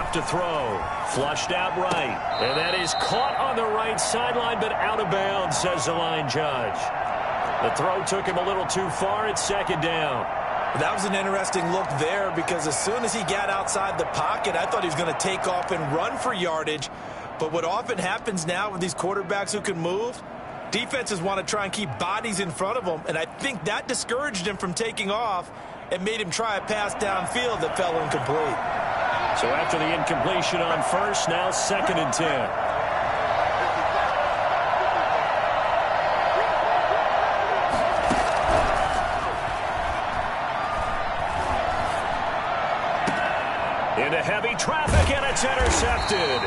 left to throw. Flushed out right. And that is caught on the right sideline, but out of bounds, says the line judge. The throw took him a little too far. It's second down. That was an interesting look there because as soon as he got outside the pocket, I thought he was going to take off and run for yardage. But what often happens now with these quarterbacks who can move, defenses want to try and keep bodies in front of them, and I think that discouraged him from taking off and made him try a pass downfield that fell incomplete. So after the incompletion on first, now 2nd and 10. Into heavy traffic, and it's intercepted.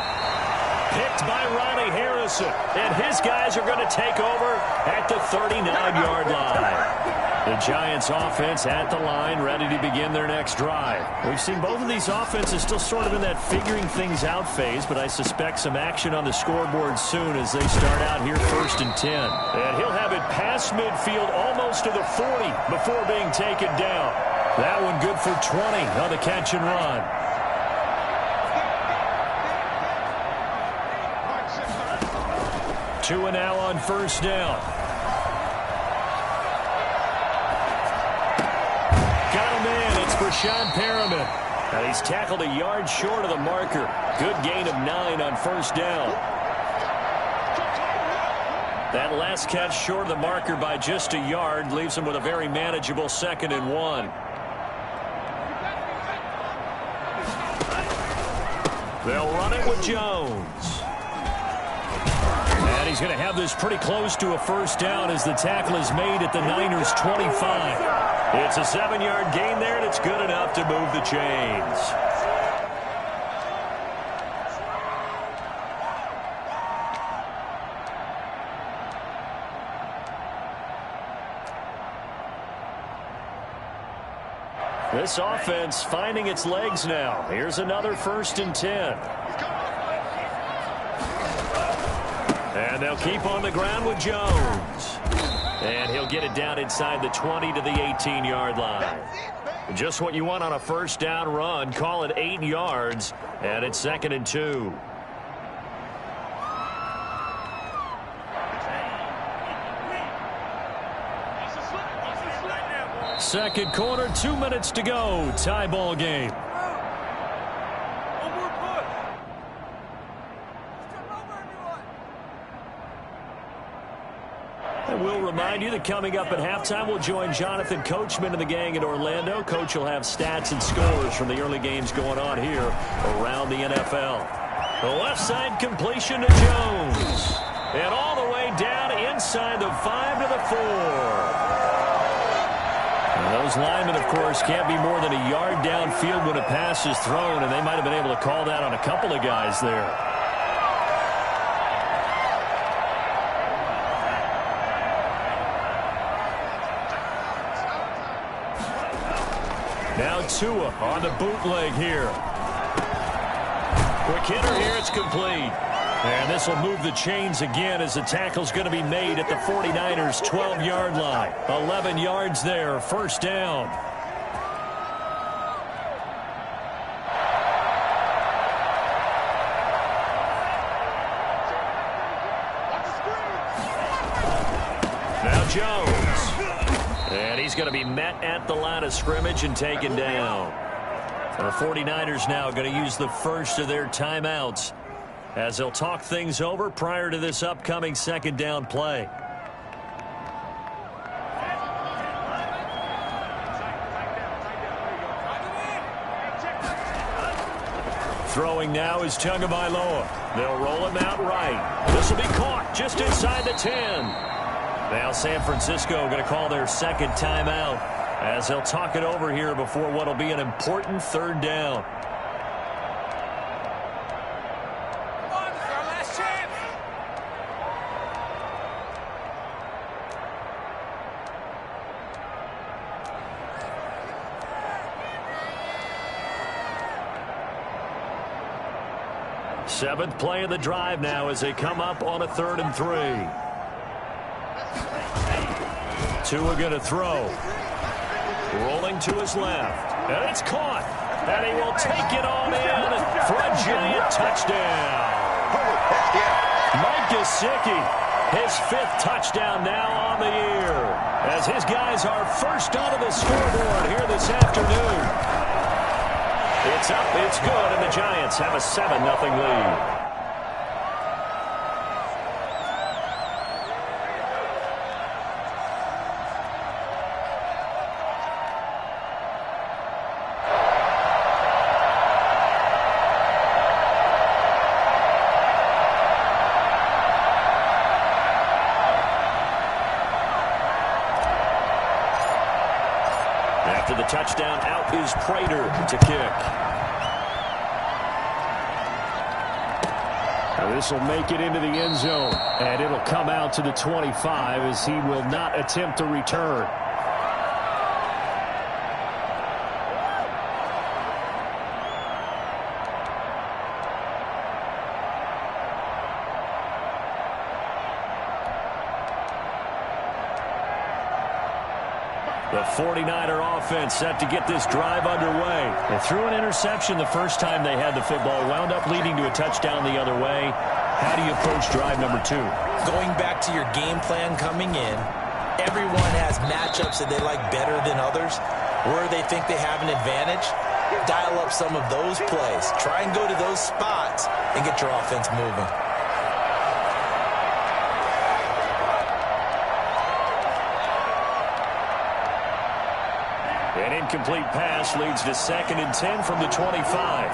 Picked by Ronnie Harrison. And his guys are going to take over at the 39-yard line. The Giants offense at the line, ready to begin their next drive. We've seen both of these offenses still sort of in that figuring things out phase, but I suspect some action on the scoreboard soon as they start out here 1st and 10. And he'll have it past midfield almost to the 40 before being taken down. That one good for 20 on the catch and run. Two and now on first down. Got him in. It's Breshad Perriman. And he's tackled a yard short of the marker. Good gain of 9 on first down. That last catch short of the marker by just a yard leaves him with a very manageable 2nd and 1. They'll run it with Jones. And he's going to have this pretty close to a first down as the tackle is made at the Niners' 25. It's a 7-yard gain there, and it's good enough to move the chains. This offense finding its legs now. Here's another 1st and 10. And they'll keep on the ground with Jones. And he'll get it down inside the 20 to the 18-yard line. Just what you want on a first down run. Call it 8 yards. And it's 2nd and 2. Second quarter, 2 minutes to go. Tie ball game. And we'll remind you that coming up at halftime, we'll join Jonathan Coachman and the gang in Orlando. Coach will have stats and scores from the early games going on here around the NFL. The left side completion to Jones. And all the way down inside the 5 to the 4. And those linemen, of course, can't be more than a yard downfield when a pass is thrown, and they might have been able to call that on a couple of guys there. Now Tua on the bootleg here. Quick hitter here, it's complete. And this will move the chains again as the tackle's going to be made at the 49ers' 12-yard line. 11 yards there, first down. Now Jones. And he's going to be met at the line of scrimmage and taken down. And the 49ers now going to use the first of their timeouts as they'll talk things over prior to this upcoming second down play. Throwing now is Tagovailoa. They'll roll him out right. This will be caught just inside the 10. Now San Francisco going to call their second timeout as they'll talk it over here before what will be an important third down. Seventh play of the drive now as they come up on a 3rd and 3. Tua going to throw. Rolling to his left. And it's caught. And he will take it on in for a giant touchdown. Mike Gesicki, his 5th touchdown now on the year, as his guys are first onto the scoreboard here this afternoon. It's up, it's good, and the Giants have a 7-0 lead. After the touchdown, out is Prater to kick. Now this will make it into the end zone, and it'll come out to the 25 as he will not attempt to return. The 49er offense set to get this drive underway. They threw an interception the first time they had the football, wound up leading to a touchdown the other way. How do you approach drive number 2? Going back to your game plan coming in, everyone has matchups that they like better than others, where they think they have an advantage. Dial up some of those plays. Try and go to those spots and get your offense moving. An incomplete pass leads to 2nd and 10 from the 25.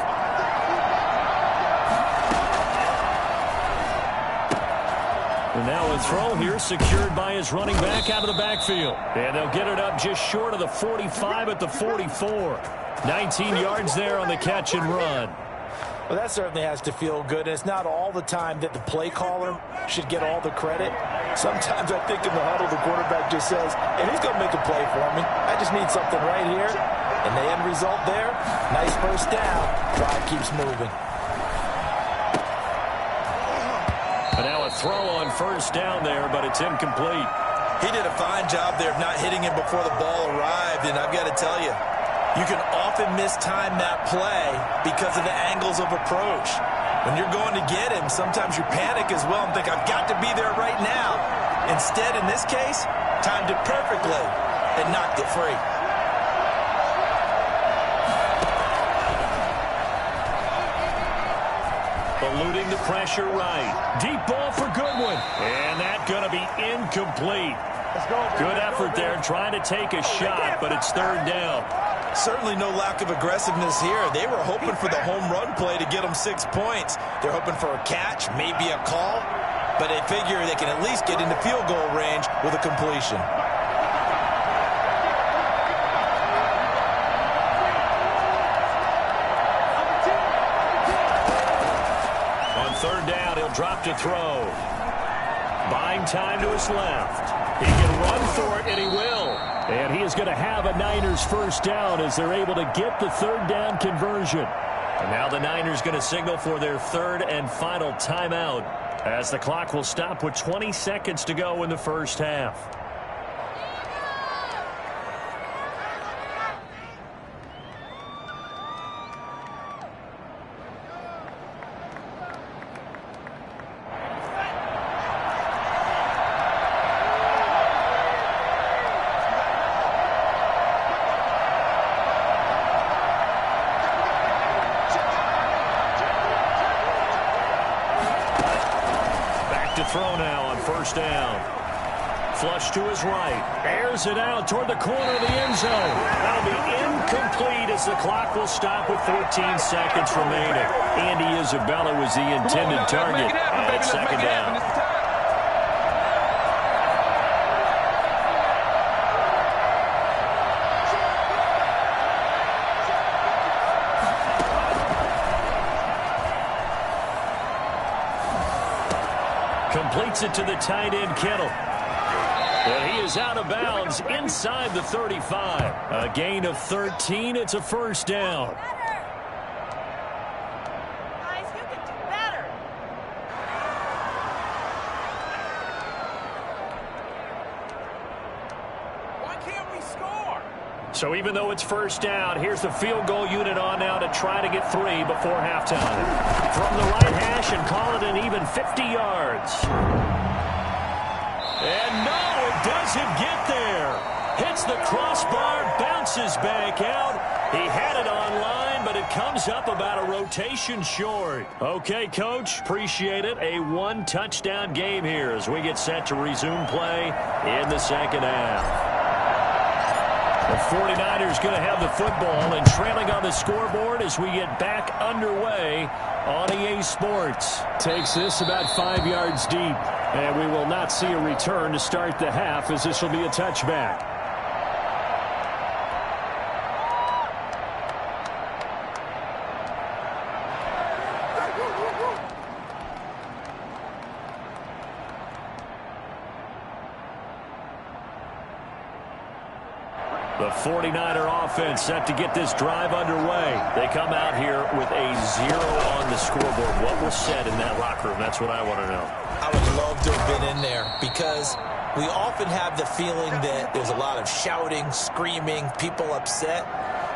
And now a throw here secured by his running back out of the backfield. And they'll get it up just short of the 45 at the 44. 19 yards there on the catch and run. Well, that certainly has to feel good. And it's not all the time that the play caller should get all the credit. Sometimes I think in the huddle, the quarterback just says, hey, he's going to make a play for me. I just need something right here. And the end result there, nice first down. Drive keeps moving. And now a throw on first down there, but it's incomplete. He did a fine job there of not hitting him before the ball arrived. And I've got to tell you, you can often mistime that play because of the angles of approach. When you're going to get him, sometimes you panic as well and think, I've got to be there right now. Instead, in this case, timed it perfectly and knocked it free. Eluding the pressure right. Deep ball for Goodwin. And that's going to be incomplete. Good effort there trying to take a shot, but it's 3rd down. Certainly no lack of aggressiveness here. They were hoping for the home run play to get them 6 points. They're hoping for a catch, maybe a call, but they figure they can at least get into field goal range with a completion. On 3rd down, he'll drop to throw. Buying time to his left. He can run for it, and he will. And he is going to have a Niners first down as they're able to get the 3rd down conversion. And now the Niners going to signal for their 3rd and final timeout as the clock will stop with 20 seconds to go in the first half. Throw now on first down. Flush to his right. Airs it out toward the corner of the end zone. That'll be incomplete as the clock will stop with 14 seconds remaining. Andy Isabella was the intended target, and it's 2nd down. Completes it to the tight end, Kittle. And he is out of bounds inside the 35. A gain of 13. It's a first down. Guys, you can do better. Why can't we score? So even though it's first down, here's the field goal unit on now to try to get 3 before halftime. From the right hash and call it an even 50 yards. And no, it doesn't get there. Hits the crossbar, bounces back out. He had it online, but it comes up about a rotation short. Okay, Coach, appreciate it. A 1-touchdown game here as we get set to resume play in the second half. The 49ers going to have the football and trailing on the scoreboard as we get back underway on EA Sports. Takes this about 5 yards deep, and we will not see a return to start the half as this will be a touchback. The 49er offense set to get this drive underway. They come out here with a 0 on the scoreboard. What was said in that locker room? That's what I want to know. I would love to have been in there because we often have the feeling that there's a lot of shouting, screaming, people upset.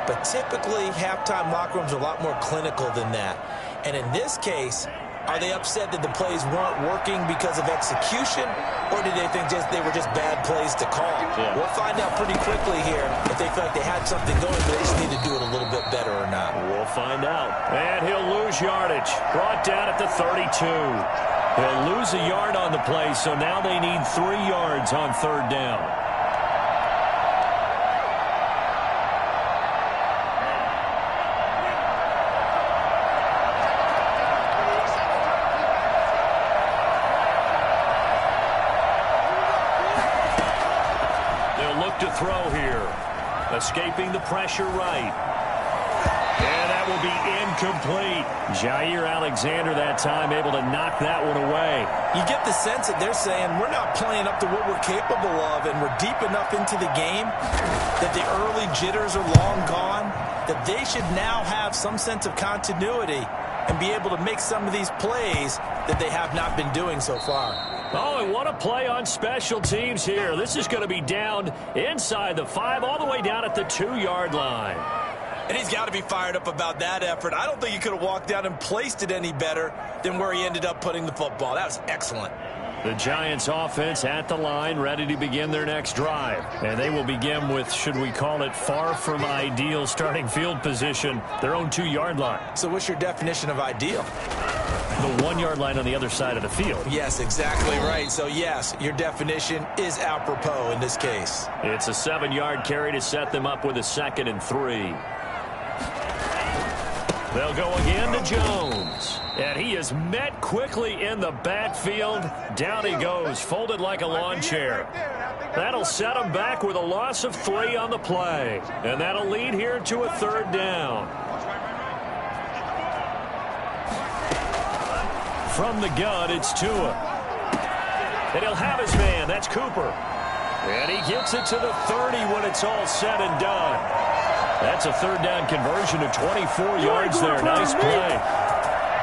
But typically, halftime locker rooms are a lot more clinical than that. And in this case, are they upset that the plays weren't working because of execution, or did they think they were just bad plays to call? Yeah. We'll find out pretty quickly here if they feel like they had something going, but they just need to do it a little bit better or not. We'll find out. And he'll lose yardage. Brought down at the 32. He'll lose a yard on the play, so now they need 3 yards on third down. To throw here. Escaping the pressure right. And that will be incomplete. Jair Alexander that time able to knock that one away. You get the sense that they're saying we're not playing up to what we're capable of, and we're deep enough into the game that the early jitters are long gone, that they should now have some sense of continuity and be able to make some of these plays that they have not been doing so far. Oh, and what a play on special teams here. This is going to be down inside the 5, all the way down at the 2-yard line. And he's got to be fired up about that effort. I don't think he could have walked down and placed it any better than where he ended up putting the football. That was excellent. The Giants offense at the line, ready to begin their next drive. And they will begin with, should we call it, far from ideal starting field position, their own 2-yard line. So what's your definition of ideal? The 1-yard line on the other side of the field. Yes, exactly right. So, yes, your definition is apropos in this case. It's a 7-yard carry to set them up with a 2nd and 3. They'll go again to Jones. And he is met quickly in the backfield. Down he goes, folded like a lawn chair. That'll set him back with a loss of 3 on the play. And that'll lead here to a 3rd down. From the gun, it's Tua. And he'll have his man. That's Cooper. And he gets it to the 30 when it's all said and done. That's a 3rd down conversion of 24 yards there. Nice play.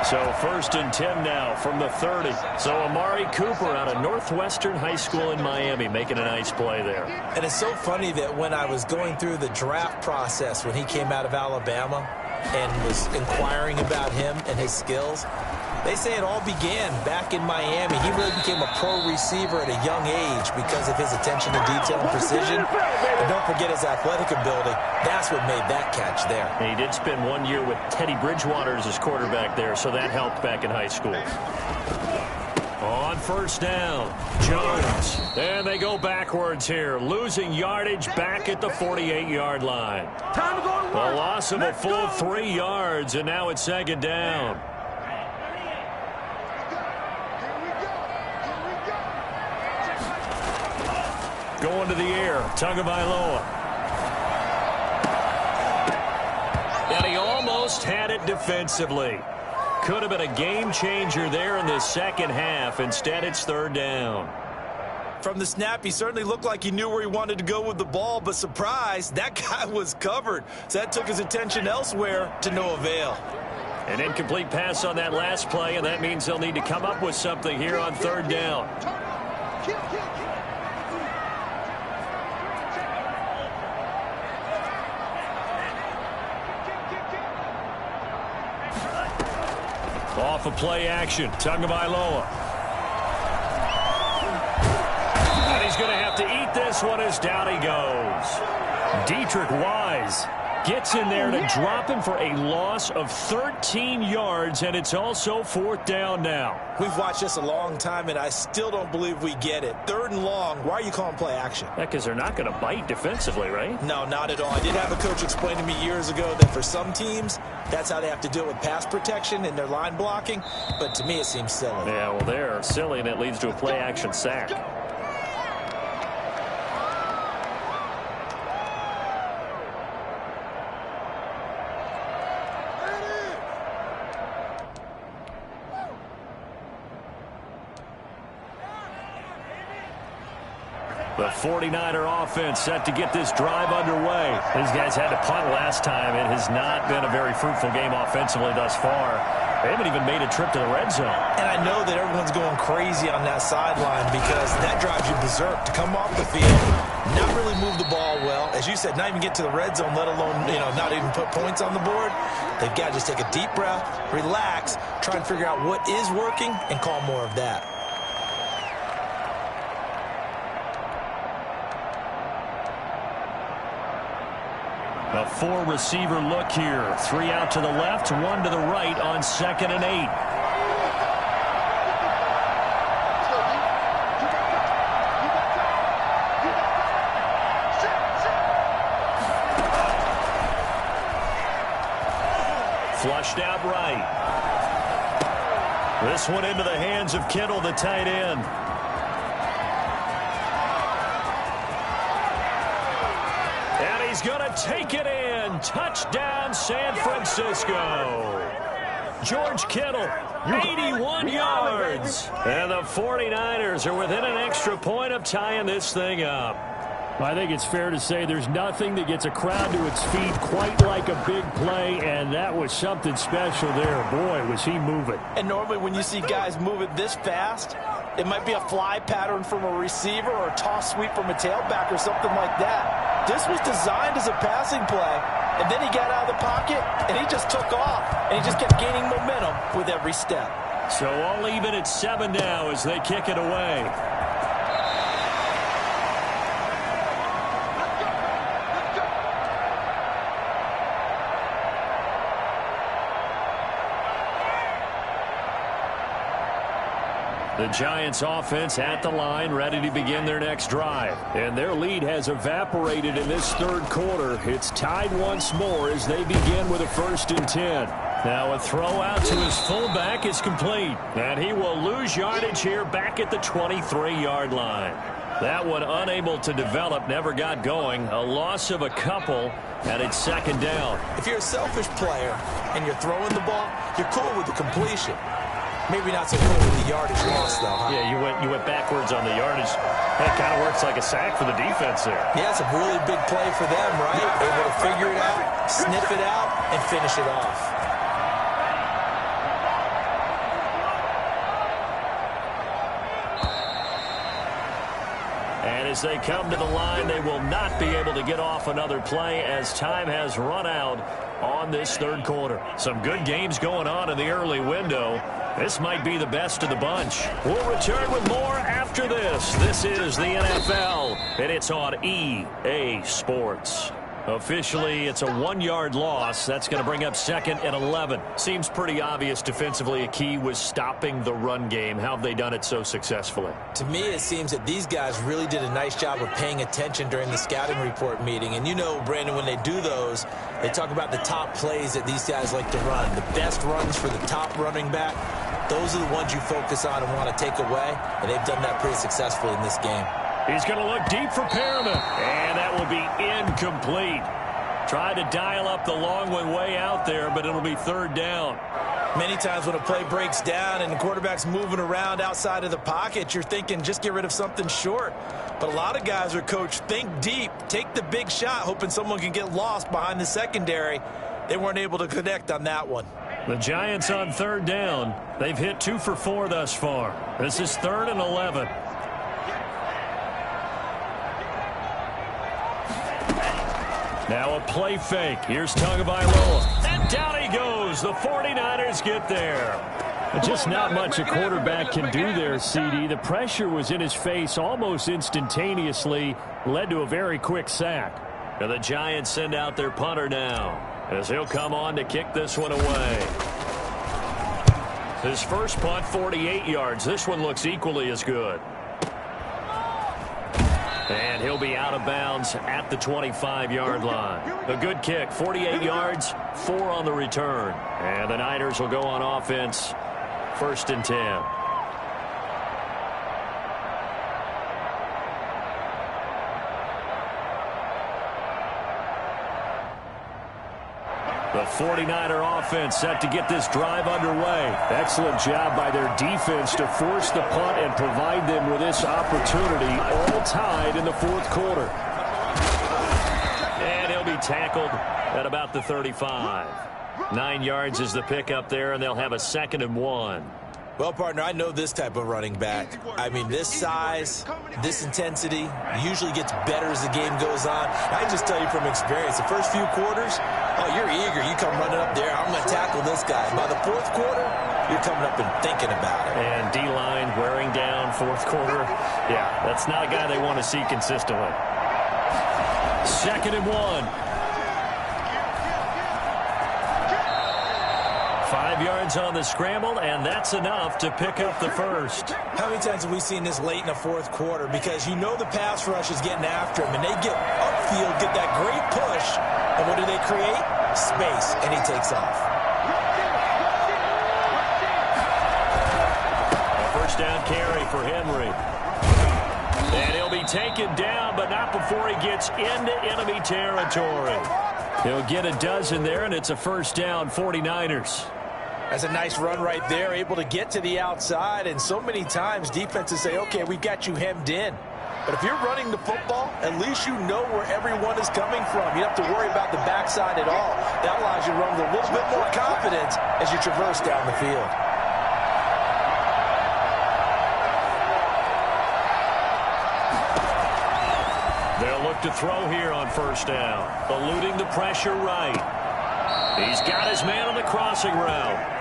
So 1st and 10 now from the 30. So Amari Cooper out of Northwestern High School in Miami making a nice play there. And it's so funny that when I was going through the draft process when he came out of Alabama and was inquiring about him and his skills, they say it all began back in Miami. He really became a pro receiver at a young age because of his attention to detail and precision. And don't forget his athletic ability. That's what made that catch there. And he did spend 1 year with Teddy Bridgewater as his quarterback there, so that helped back in high school. On 1st down, Jones. And they go backwards here, losing yardage back at the 48-yard line. A loss of a full 3 yards, and now it's 2nd down. Going to the air, Tagovailoa. And he almost had it defensively. Could have been a game changer there in the second half. Instead, it's 3rd down. From the snap, he certainly looked like he knew where he wanted to go with the ball, but surprise, that guy was covered. So that took his attention elsewhere to no avail. An incomplete pass on that last play, and that means they'll need to come up with something here on 3rd down. of play action. Tagovailoa. And he's going to have to eat this one as down he goes. Deatrich Wise gets in there to drop him for a loss of 13 yards, and it's also 4th down now. We've watched this a long time, and I still don't believe we get it. 3rd and long. Why are you calling play action? Because they're not going to bite defensively, right? No, not at all. I did have a coach explain to me years ago that for some teams, that's how they have to deal with pass protection and their line blocking. But to me, it seems silly. Yeah, well, they're silly, and it leads to a play action sack. The 49er offense set to get this drive underway. These guys had to punt last time. It has not been a very fruitful game offensively thus far. They haven't even made a trip to the red zone. And I know that everyone's going crazy on that sideline because that drives you berserk to come off the field, not really move the ball well. As you said, not even get to the red zone, let alone, not even put points on the board. They've got to just take a deep breath, relax, try and figure out what is working, and call more of that. A 4-receiver look here. 3 out to the left, 1 to the right on 2nd and 8. Flushed out right. This one into the hands of Kittle, the tight end. He's going to take it in. Touchdown, San Francisco. George Kittle, 81 yards. And the 49ers are within an extra point of tying this thing up. I think it's fair to say there's nothing that gets a crowd to its feet quite like a big play, and that was something special there. Boy, was he moving. And normally when you see guys move it this fast, it might be a fly pattern from a receiver or a toss sweep from a tailback or something like that. This was designed as a passing play, and then he got out of the pocket, and he just took off, and he just kept gaining momentum with every step. So all even at 7 now as they kick it away. The Giants offense at the line, ready to begin their next drive. And their lead has evaporated in this 3rd quarter. It's tied once more as they begin with a 1st and 10. Now a throw out to his fullback is complete. And he will lose yardage here back at the 23-yard line. That one unable to develop, never got going. A loss of a couple, and it's 2nd down. If you're a selfish player and you're throwing the ball, you're cool with the completion. Maybe not so cool with the yardage loss, though, huh? Yeah, you went backwards on the yardage. That kind of works like a sack for the defense there. Yeah, it's a really big play for them, right? Able to figure it out, sniff it out, and finish it off. And as they come to the line, they will not be able to get off another play as time has run out on this 3rd quarter. Some good games going on in the early window. This might be the best of the bunch. We'll return with more after this. This is the NFL, and it's on EA Sports. Officially, it's a 1-yard loss. That's going to bring up 2nd and 11. Seems pretty obvious defensively a key was stopping the run game. How have they done it so successfully? To me, it seems that these guys really did a nice job of paying attention during the scouting report meeting. And you know, Brandon, when they do those, they talk about the top plays that these guys like to run. The best runs for the top running back. Those are the ones you focus on and want to take away. And they've done that pretty successfully in this game. He's going to look deep for Perriman, and that will be incomplete. Tried to dial up the long one way out there, but it'll be 3rd down. Many times when a play breaks down and the quarterback's moving around outside of the pocket, you're thinking just get rid of something short. But a lot of guys are coached, think deep, take the big shot, hoping someone can get lost behind the secondary. They weren't able to connect on that one. The Giants on 3rd down. They've hit 2 for 4 thus far. This is 3rd and 11. Now a play fake. Here's Tagovailoa. And down he goes. The 49ers get there. Just not much a quarterback can do there, CD. The pressure was in his face almost instantaneously, led to a very quick sack. And the Giants send out their punter now, as he'll come on to kick this one away. His first punt, 48 yards. This one looks equally as good. And he'll be out of bounds at the 25-yard line. A good kick, 48 yards, 4 on the return. And the Niners will go on offense, 1st and 10. The 49er offense set to get this drive underway. Excellent job by their defense to force the punt and provide them with this opportunity, all tied in the 4th quarter. And he'll be tackled at about the 35. 9 yards is the pickup there, and they'll have a 2nd and 1. Well, partner, I know this type of running back. I mean, this size, this intensity usually gets better as the game goes on. I just tell you from experience, the first few quarters, oh, you're eager. You come running up there, I'm going to tackle this guy. By the 4th quarter, you're coming up and thinking about it. And D-line wearing down 4th quarter. Yeah, that's not a guy they want to see consistently. 2nd and 1. 5 yards on the scramble, and that's enough to pick up the first. How many times have we seen this late in the 4th quarter? Because you know the pass rush is getting after him, and they get upfield, get that great push, and what do they create? Space, and he takes off. A first down carry for Henry. And he'll be taken down, but not before he gets into enemy territory. He'll get a dozen there, and it's a first down, 49ers. That's a nice run right there, able to get to the outside, and so many times defenses say, okay, we've got you hemmed in. But if you're running the football, at least you know where everyone is coming from. You don't have to worry about the backside at all. That allows you to run with a little bit more confidence as you traverse down the field. They'll look to throw here on first down, eluding the pressure right. He's got his man on the crossing route.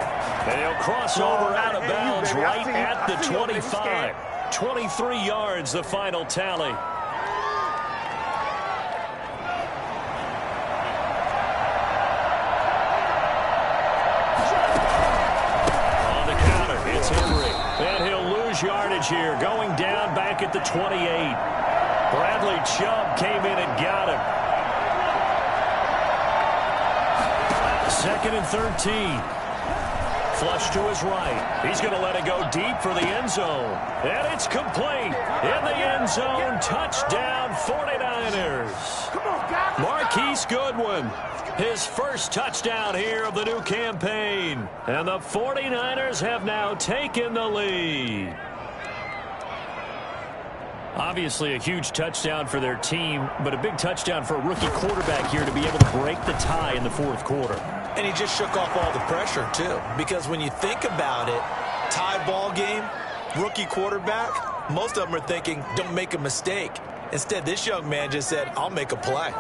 And he'll cross over out of bounds right at the 25. 23 yards, the final tally. On the counter, it's Henry. And he'll lose yardage here, going down back at the 28. Bradley Chubb came in and got him. 2nd and 13. Flush to his right. He's going to let it go deep for the end zone. And it's complete. In the end zone, touchdown 49ers. Marquise Goodwin, his first touchdown here of the new campaign. And the 49ers have now taken the lead. Obviously a huge touchdown for their team, but a big touchdown for a rookie quarterback here to be able to break the tie in the 4th quarter. And he just shook off all the pressure, too. Because when you think about it, tie ball game, rookie quarterback, most of them are thinking, don't make a mistake. Instead, this young man just said, I'll make a play.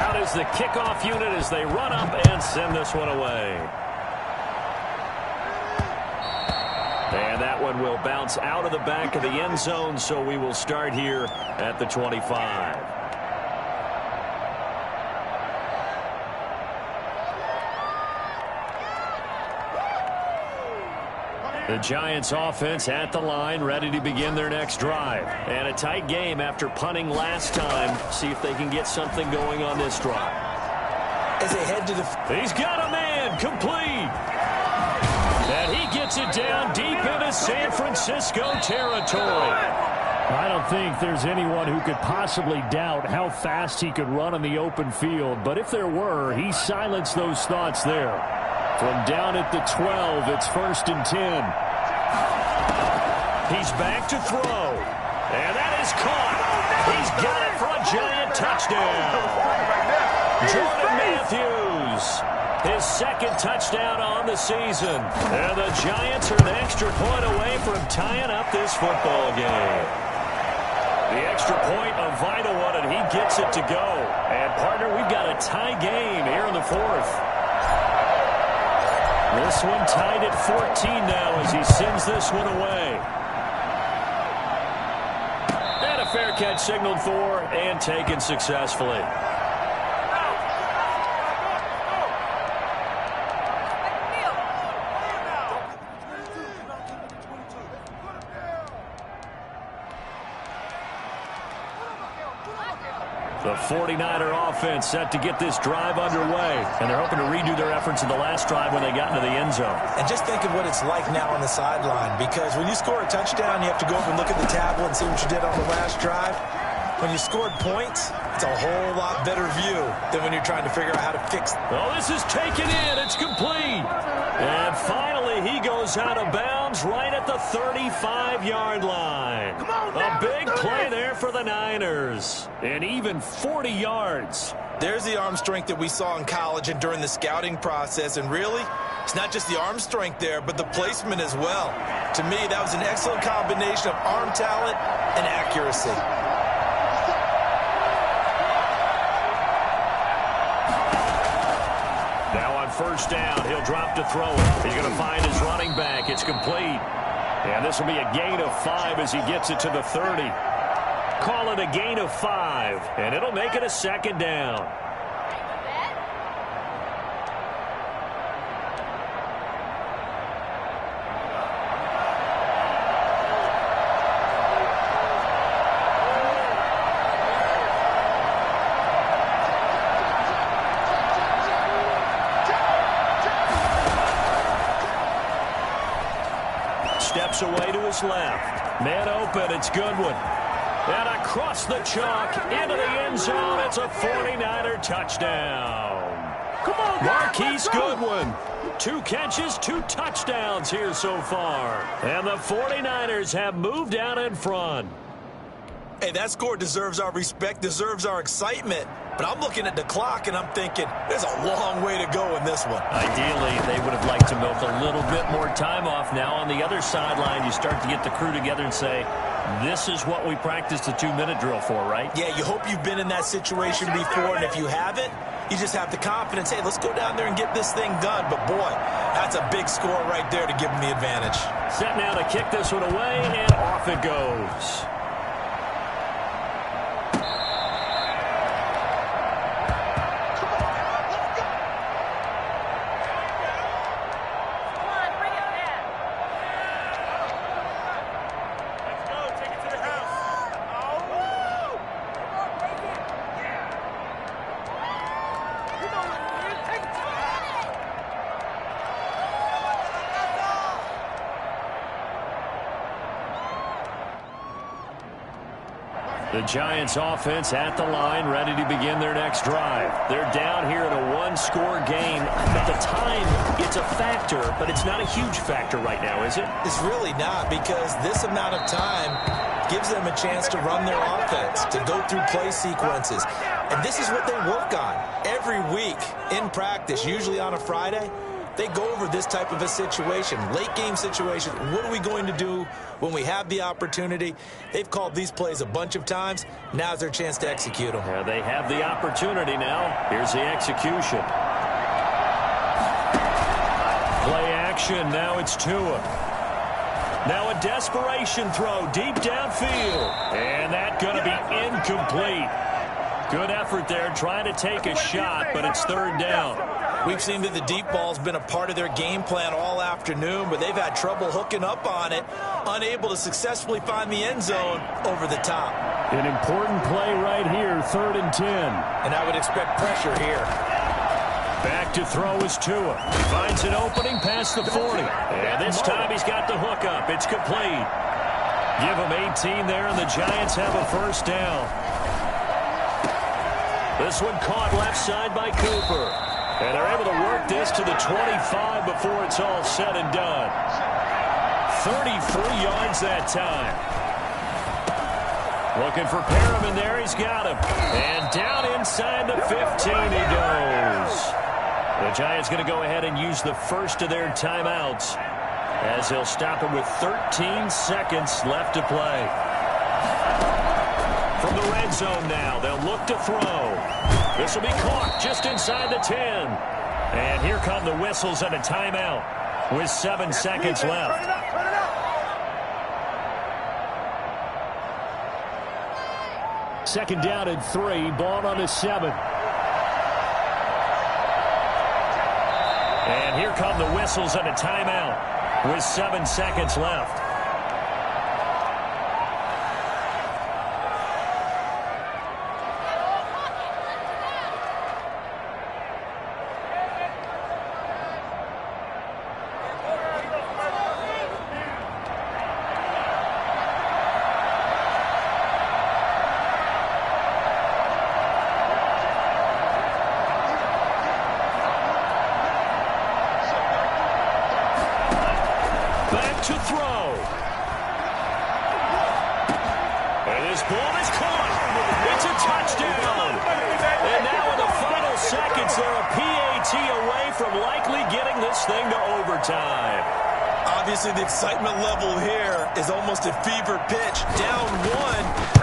Out is the kickoff unit as they run up and send this one away. And that one will bounce out of the back of the end zone, so we will start here at the 25. The Giants offense at the line, ready to begin their next drive. And a tight game after punting last time. See if they can get something going on this drive. As they head to the... He's got a man, complete. And he gets it down deep into San Francisco territory. I don't think there's anyone who could possibly doubt how fast he could run on the open field. But if there were, he silenced those thoughts there. From down at the 12, it's 1st and 10. He's back to throw. And that is caught. He's got it for a Giant touchdown. Jordan Matthews. his second touchdown on the season. And the Giants are an extra point away from tying up this football game. The extra point, a vital one, and he gets it to go. And, partner, we've got a tie game here in the fourth. This one tied at 14 now as he sends this one away. And a fair catch signaled for and taken successfully. The 49er offense set to get this drive underway, and they're hoping to redo their efforts in the last drive when they got into the end zone. And just think of what it's like now on the sideline, because when you score a touchdown, you have to go up and look at the tablet and see what you did on the last drive. When you scored points, it's a whole lot better view than when you're trying to figure out how to fix it. Oh, this is taken in. It's complete. And finally, he goes out of bounds right at the 35-yard line. A big play there for the Niners. And even 40 yards. There's the arm strength that we saw in college and during the scouting process. And really, it's not just the arm strength there, but the placement as well. To me, that was an excellent combination of arm talent and accuracy. Now on first down, he'll drop to throw it. He's going to find his running back. It's complete. And this will be a gain of 5 as he gets it to the 30. Call it a gain of 5, and it'll make it a second down. Steps away to his left. Man open, it's Goodwin. And across the chalk, into the end zone, it's a 49er touchdown. Come on, Marquise Goodwin. 2 catches, 2 touchdowns here so far. And the 49ers have moved out in front. Hey, that score deserves our respect, deserves our excitement. But I'm looking at the clock, and I'm thinking, there's a long way to go in this one. Ideally, they would have liked to milk a little bit more time off. Now on the other sideline, you start to get the crew together and say, this is what we practiced the 2-minute drill for, right? Yeah, you hope you've been in that situation before, and if you haven't, you just have the confidence, hey, let's go down there and get this thing done. But, boy, that's a big score right there to give them the advantage. Set now to kick this one away, and off it goes. The Giants offense at the line, ready to begin their next drive. They're down here in a 1-score game. At the time, it's a factor, but it's not a huge factor right now, is it? It's really not, because this amount of time gives them a chance to run their offense, to go through play sequences. And this is what they work on every week in practice, usually on a Friday. They go over this type of a situation, late game situation. What are we going to do when we have the opportunity? They've called these plays a bunch of times. Now's their chance to execute them. Yeah, they have the opportunity now. Here's the execution. Play action. Now it's Tua. Now a desperation throw deep downfield. And that's going to be incomplete. Good effort there trying to take a shot, but it's third down. We've seen that the deep ball's been a part of their game plan all afternoon, but they've had trouble hooking up on it, unable to successfully find the end zone over the top. An important play right here, 3rd and 10. And I would expect pressure here. Back to throw is Tua. Finds an opening past the 40. And this time he's got the hook up. It's complete. Give him 18 there, and the Giants have a first down. This one caught left side by Cooper. And they're able to work this to the 25 before it's all said and done. 33 yards that time. Looking for Perriman there. He's got him. And down inside the 15 he goes. The Giants going to go ahead and use the first of their timeouts as they'll stop it with 13 seconds left to play. From the red zone now, they'll look to throw. This will be caught just inside the 10. And here come the whistles and a timeout with 7 seconds left. Second down and 3, ball on the 7. And here come the whistles and a timeout with 7 seconds left. To throw. And this ball is caught. It's a touchdown. And now in the final seconds, they're a PAT away from likely getting this thing to overtime. Obviously, the excitement level here is almost a fever pitch. Down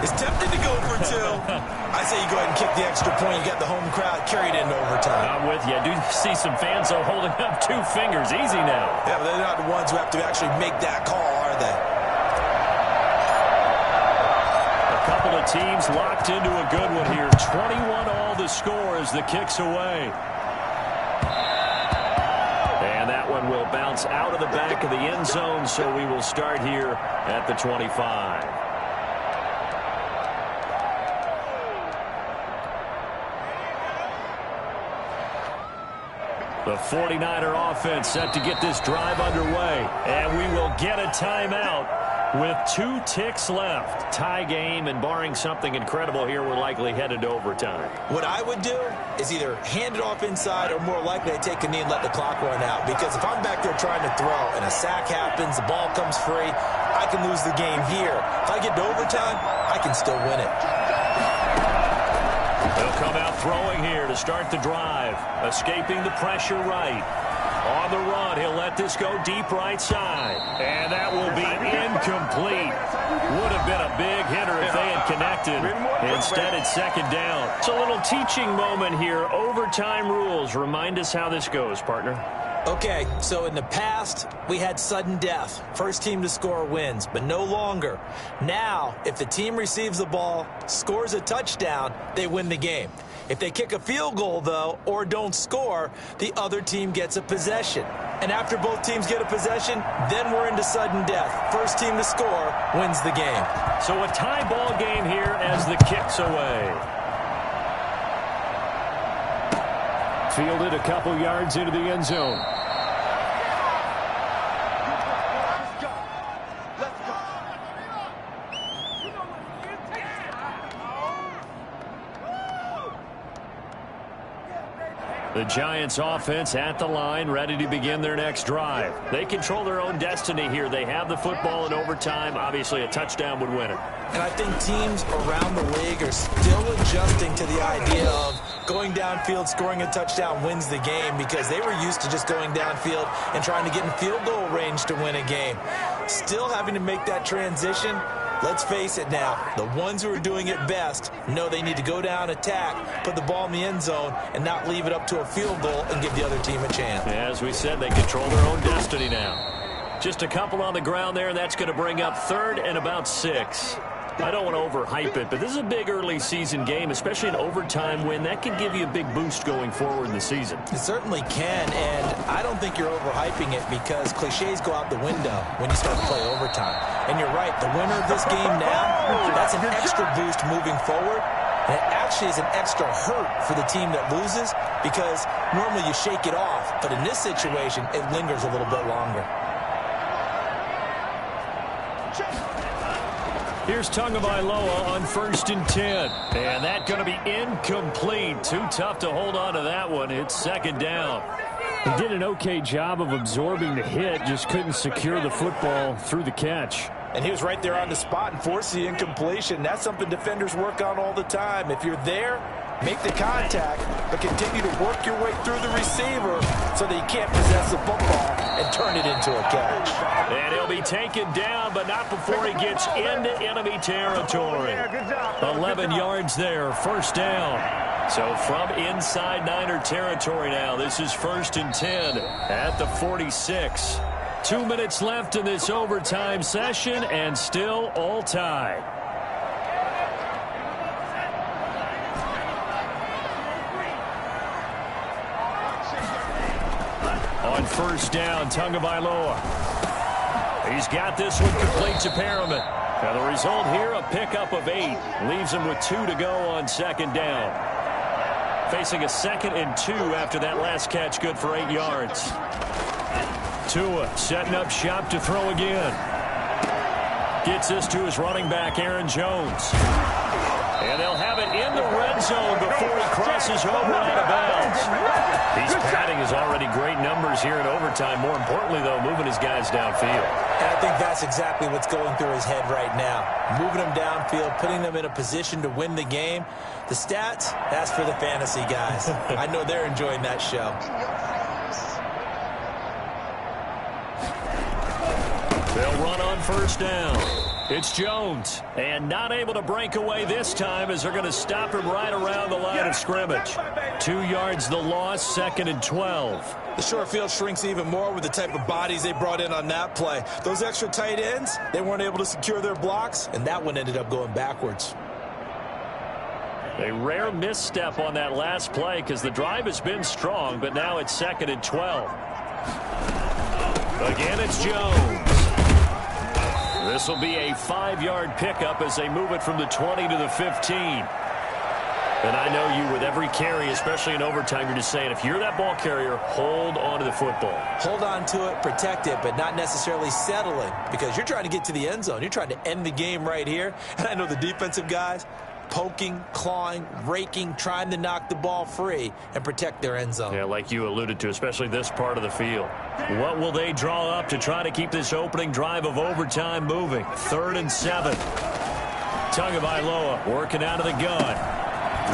1 is tempted to go for 2. I say you go ahead and kick the extra point. You got the home crowd carried into overtime. I'm with you. I do see some fans, though, holding up 2 fingers. Easy now. Yeah, but they're not the ones who have to actually make that call, are they? A couple of teams locked into a good one here. 21 all the score as the kick's away. And that one will bounce out of the back of the end zone, so we will start here at the 25. The 49er offense set to get this drive underway. And we will get a timeout with 2 ticks left. Tie game, and barring something incredible here, we're likely headed to overtime. What I would do is either hand it off inside or more likely to take a knee and let the clock run out. Because if I'm back there trying to throw and a sack happens, the ball comes free, I can lose the game here. If I get to overtime, I can still win it. They'll come out throwing here to start the drive. Escaping the pressure right. On the run, he'll let this go deep right side. And that will be incomplete. Would have been a big hitter if they had connected. Instead, it's second down. It's a little teaching moment here. Overtime rules. Remind us how this goes, partner. Okay, so in the past, we had sudden death. First team to score wins, but no longer. Now, if the team receives the ball, scores a touchdown, they win the game. If they kick a field goal, though, or don't score, the other team gets a possession. And after both teams get a possession, then we're into sudden death. First team to score wins the game. So a tie ball game here as the kick's away. Fielded a couple yards into the end zone. The Giants offense at the line, ready to begin their next drive. They control their own destiny here. They have the football in overtime. Obviously, a touchdown would win it. And I think teams around the league are still adjusting to the idea of going downfield, scoring a touchdown wins the game, because they were used to just going downfield and trying to get in field goal range to win a game. Still having to make that transition. Let's face it now, the ones who are doing it best know they need to go down, attack, put the ball in the end zone, and not leave it up to a field goal and give the other team a chance. As we said, they control their own destiny now. Just a couple on the ground there, and that's going to bring up 3rd and about 6. I don't want to overhype it, but this is a big early season game, especially an overtime win. That can give you a big boost going forward in the season. It certainly can, and I don't think you're overhyping it, because cliches go out the window when you start to play overtime. And you're right, the winner of this game now, that's an extra boost moving forward. And it actually is an extra hurt for the team that loses, because normally you shake it off. But in this situation, it lingers a little bit longer. Here's Tagovailoa on 1st and 10. And that's going to be incomplete. Too tough to hold on to that one. It's 2nd down. He did an okay job of absorbing the hit, just couldn't secure the football through the catch. And he was right there on the spot and forced the incompletion. That's something defenders work on all the time. If you're there, Make the contact, but continue to work your way through the receiver so that you can't possess the football and turn it into a catch. And he'll be taken down, but not before he gets into enemy territory. 11 yards there, first down. So from inside Niner territory now, this is 1st and 10 at the 46. 2 minutes left in this overtime session, and still all tied. On first down, Tagovailoa. He's got this one complete to Perriman. Now the result here, a pickup of 8. Leaves him with 2 to go on second down. Facing a 2nd and 2 after that last catch, good for 8 yards. Tua setting up shop to throw again. Gets this to his running back, Aaron Jones. And they'll have it in the red zone before he crosses over out of bounds. He's padding his already great numbers here in overtime. More importantly, though, moving his guys downfield. And I think that's exactly what's going through his head right now. Moving them downfield, putting them in a position to win the game. The stats, that's for the fantasy guys. I know they're enjoying that show. They'll run on first down. It's Jones, and not able to break away this time as they're going to stop him right around the line of scrimmage. 2 yards the loss, 2nd and 12. The short field shrinks even more with the type of bodies they brought in on that play. Those extra tight ends, they weren't able to secure their blocks, and that one ended up going backwards. A rare misstep on that last play because the drive has been strong, but now it's 2nd and 12. Again, it's Jones. This will be a 5-yard pickup as they move it from the 20 to the 15. And I know you, with every carry, especially in overtime, you're just saying, if you're that ball carrier, hold on to the football. Hold on to it, protect it, but not necessarily settling, because you're trying to get to the end zone. You're trying to end the game right here. And I know the defensive guys, poking, clawing, raking, trying to knock the ball free and protect their end zone. Yeah, like you alluded to, especially this part of the field. What will they draw up to try to keep this opening drive of overtime moving? 3rd and 7. Tagovailoa working out of the gun.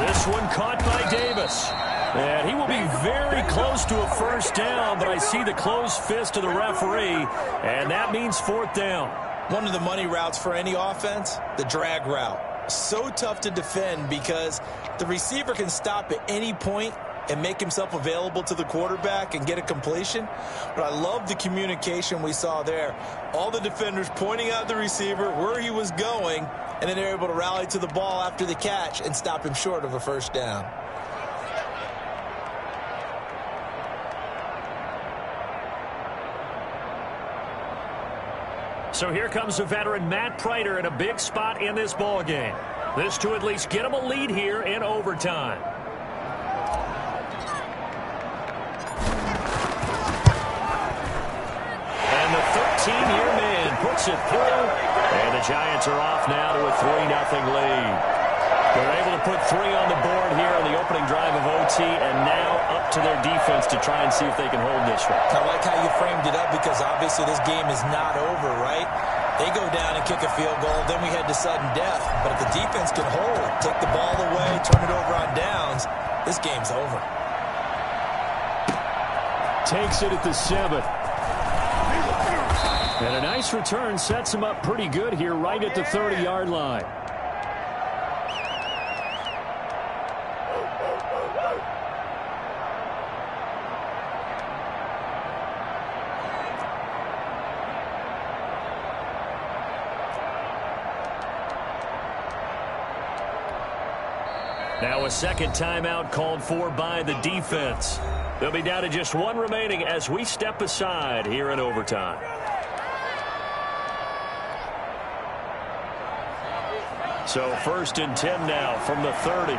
This one caught by Davis. And he will be very close to a first down, but I see the closed fist of the referee, and that means 4th down. One of the money routes for any offense, the drag route. So tough to defend because the receiver can stop at any point and make himself available to the quarterback and get a completion. But I love the communication we saw there. All the defenders pointing out the receiver, where he was going, and then they're able to rally to the ball after the catch and stop him short of a first down. So here comes the veteran Matt Prater in a big spot in this ball game. This to at least get him a lead here in overtime. And the 13-year man puts it through. And the Giants are off now to a 3-0 lead. They're able to put 3 on the board here on the opening drive of OT, and now up to their defense to try and see if they can hold this one. I like how you framed it up because obviously this game is not over, right? They go down and kick a field goal, then we head to sudden death. But if the defense can hold, take the ball away, turn it over on downs, this game's over. Takes it at the 7. And a nice return sets him up pretty good here right at the 30-yard line. Now a second timeout called for by the defense. They'll be down to just 1 remaining as we step aside here in overtime. So 1st and 10 now from the 30.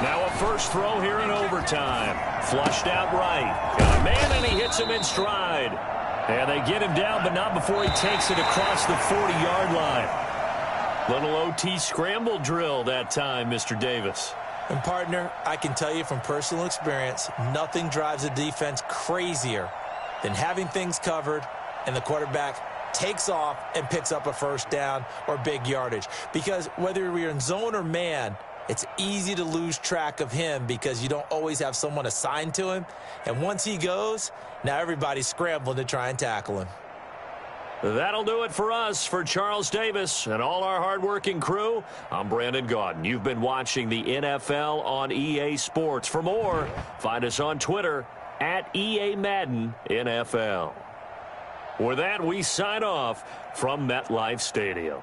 Now a first throw here in overtime. Flushed out right. Got a man, and he hits him in stride. And they get him down, but not before he takes it across the 40-yard line. Little OT scramble drill that time, Mr. Davis. And, partner, I can tell you from personal experience, nothing drives a defense crazier than having things covered and the quarterback takes off and picks up a first down or big yardage. Because whether you're in zone or man, it's easy to lose track of him because you don't always have someone assigned to him. And once he goes, now everybody's scrambling to try and tackle him. That'll do it for us. For Charles Davis and all our hardworking crew, I'm Brandon Gaudin. You've been watching the NFL on EA Sports. For more, find us on Twitter at EA Madden NFL. With that, we sign off from MetLife Stadium.